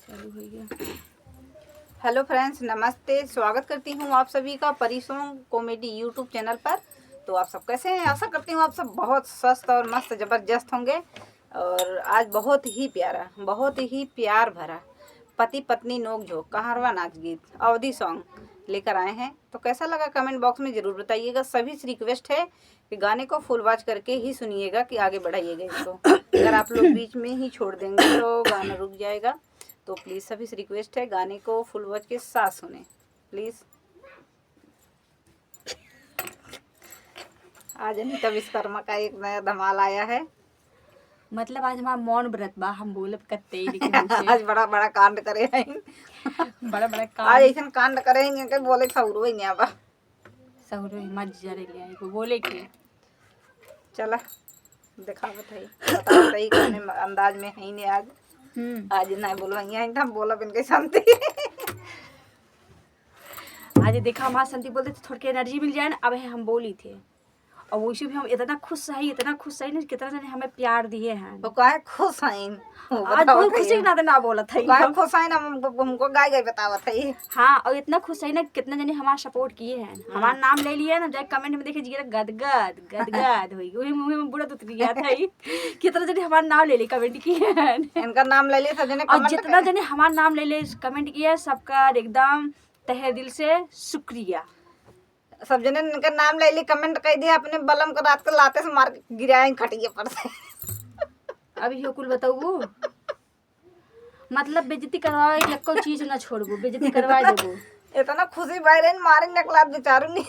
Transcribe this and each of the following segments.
चालू हो गया। हेलो फ्रेंड्स, नमस्ते। स्वागत करती हूँ आप सभी का परिसोम कॉमेडी यूट्यूब चैनल पर। तो आप सब कैसे हैं? आशा करती हूँ आप सब बहुत स्वस्थ और मस्त ज़बरदस्त होंगे। और आज बहुत ही प्यारा, बहुत ही प्यार भरा पति पत्नी नोक-झोंक कहारवा नाच गीत अवधि सॉन्ग लेकर आए हैं। तो कैसा लगा कमेंट बॉक्स में ज़रूर बताइएगा। सभी से रिक्वेस्ट है कि गाने को फुल वॉच करके ही सुनिएगा कि आगे बढ़ाइएगा इसको। अगर आप लोग बीच में ही छोड़ देंगे तो गाना रुक जाएगा। तो प्लीज़ सभी से रिक्वेस्ट है गाने को फुल वॉच के साथ सुने प्लीज़। आज अनीता विश्वकर्मा का एक नया धमाल आया है। मतलब आज हमारा मौन व्रत बा, हम बोलब कत्ते ही लेकिन हमसे आज बड़ा बड़ा कांड करे हैं। बड़ा बड़ा आज काम ऐसा कांड करेंगे कि बोले सौरू ही नहीं आबा। सहुरो मत जरे ले आई को बोले के चला दिखावत है, बतावत है कौन अंदाज में है नहीं आज। आज ना बोलवाइया हम बोला इनके शांति। आज देखा हमारा संती बोलते थे थोड़ी एनर्जी मिल जाए ना। अब है हम बोली थे और वैसे भी हम इतना खुश है ना, कितना जने हमें प्यार दिए हैं। तो काहे खुश हैं? आज बहुत खुशी ना ना बोला था काहे खुश हैं? हमको गाय गाय बतावत है। हाँ, और इतना खुश है ना कितना जने हमारा सपोर्ट किए हैं। हमारा नाम ले लिए ना, जाए कमेंट में देखे जिगरा गदगद गदगद होई वही मुंह में बुरा उतर गया था। कितना जने हमारा नाम ले ले कमेंट किए हैं। इनका नाम ले लिया सब जने और कमेंट जितना जने हमारा नाम ले ले कमेंट किया सबका एकदम तहे दिल से शुक्रिया। सब जने इनका नाम ले ली, कमेंट कर दिया। अपने बलम को रात को लाते से मार के गिराए खटिए पर से। अभी हो कुल बताऊ मतलब बेइज्जती करवाए एको चीज ना छोड़बो, बेइज्जती करवा देबो। इतना खुशी बाहर मारे निकला बेचारू नहीं।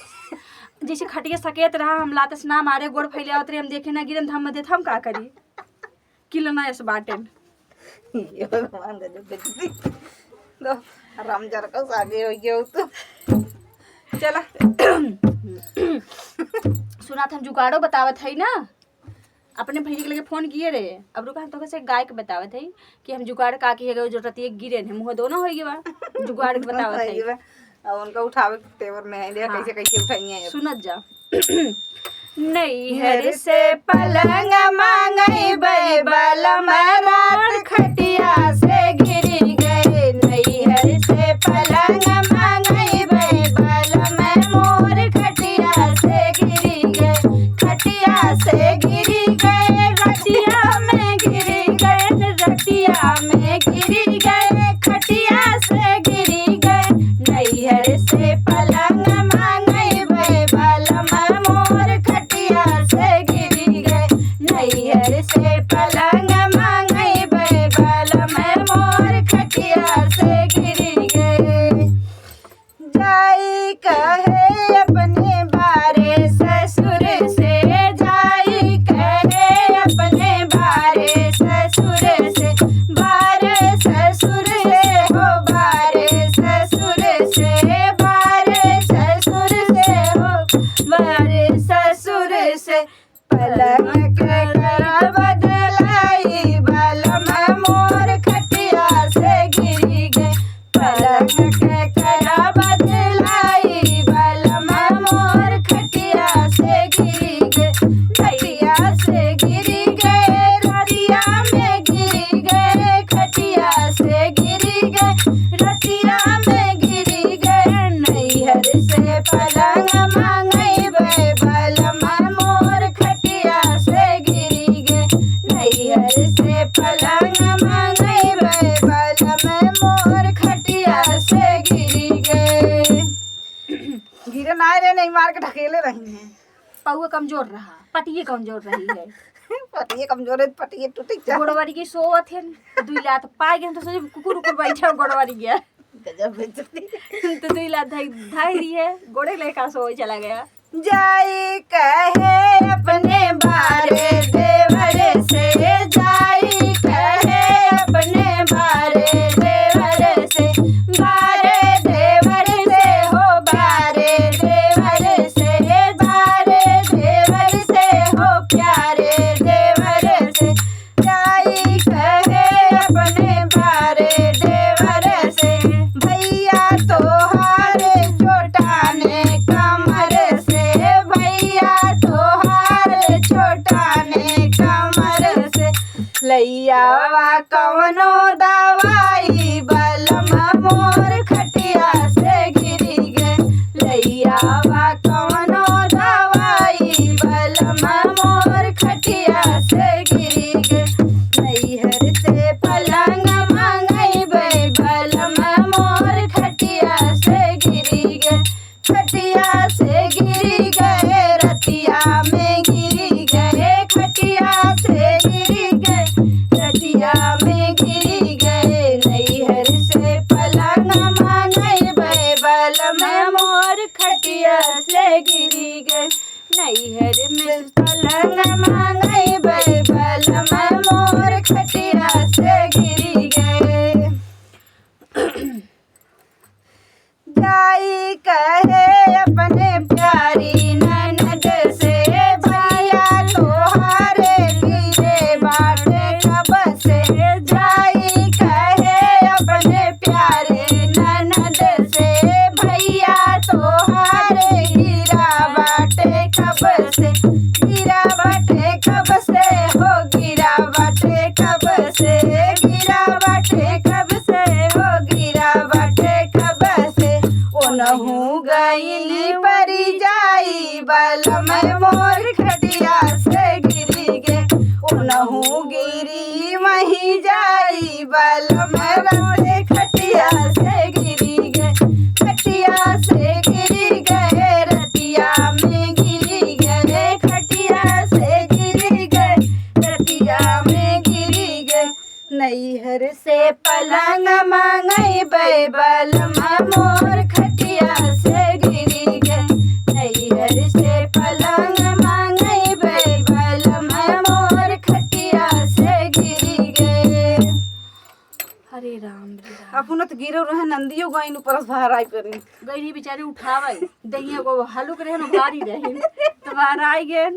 जैसे खटिया सकेत रहा हम लाते से ना मारे गोड़ फैले आवत हम देखे ना गिरन हम देत हम का करी किलो ना इस बाटन ये भगवान का जो बेइज्जती दो राम जर का आगे हो गया तो चला। सुना था हम जुगाड़ो बतावत है ना, अपने भैया के लगे फोन किए रहे। अब रुका हम तो कैसे गाय के बतावत है कि हम जुगाड़ का की है जो रतिए गिरे हैं मुंह दोनों हो गया जुगाड़ के बतावत है। अब उनका उठावे के तेवर में है देखा कैसे कैसे उठाई है। सुनत जा नैहर से पलंग मांगई बैबल मराठ खटिया से गिरी गए। नैहर से पलंग मांगई बैबल में मोर खटिया से गिरी गए। खटिया से गिरी गए, रतिया में गिरी गए, रतिया में गिरी गए, खटिया से गिरी गए। नैहर से पलंग मांगई बैबल में मोर खटिया से गिरी गए। नैहर से पलंग मांगई बैबल में मोर खटिया से गिरी गए। जाई कहे अपने बारे ससुर से जाई कहे अपने बारे ससुर से, बारे ससुर से हो बारे ससुर से, बारे ससुर से हो बारे ससुर से। पलंग कर बदलाई बलम मोर खटिया से गिरी गए। पलंग कर बदलाई बलम मोर खटिया से गिरी गए। खटिया से गिरी गए, रतिया में गिरी गए, खटिया से गिरी गए, रतिया में गिरी गए। नैहर से पलंग मांगई बैबल मोर खटिया से गिरी गए। नैहर से पलंग मांगई बैबल मोर खटिया से गिरी गए। गिरे ना रे, नहीं मार के ढकेले रही हैं। पहुआ कमजोर रहा, पटिए कमजोर रही है। पटिए कमजोर है, पटिए टूटी जा। गोड़वारी की सोवत है दुई लात पाए गए तो सोचे कुकुर उकुर बैठा गोड़वारी गया गजब बेइज्जती। तो दुई लात धाई रही है गोड़े लेकर सो चला गया। जाई कहे अपने बारे देवर से, जाई कहे अपने बारे देवर से, बारे देवर से हो बारे देवर से, बारे देवर से हो प्यारे देवर से। जाई कहे अपने बारे देवर से, भैया तोहारे चोटाने कमर से, भैया तोहारे चोटाने कमर से। से गिरा बाटे कब से हो गिरा बाटे कब से गिरा बाटे कब से हो गिरा बाटे कब से ओनहु गईली परी जाई बलम मोर खटिया से गिरी गे ओनहु गिरी वही जाई बलम रे खटिया से गिरी गे खटिया से गिरी गए रतिया में गिरी गए खटिया से गिरी गए रतिया में गिरी गए नैहर से पलंग मांगई बलम मोर खटिया से गिरी गए नैहर से पलंग मांगई बलम मोर खटिया से गिरी गए। अरे राम रे राम। अपनो तो गिरो रहे नंदियो गईन ऊपर से बाहर आई करी गईनी बेचारी उठावे दहिया को हलुक रहे न भारी रहे तो बाहर आई गए।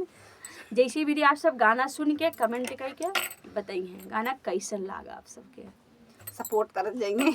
जैसे भी आप सब गाना सुन के कमेंट करके बताइए गाना कैसन लगा आप सबके। सपोर्ट करत जाएंगे।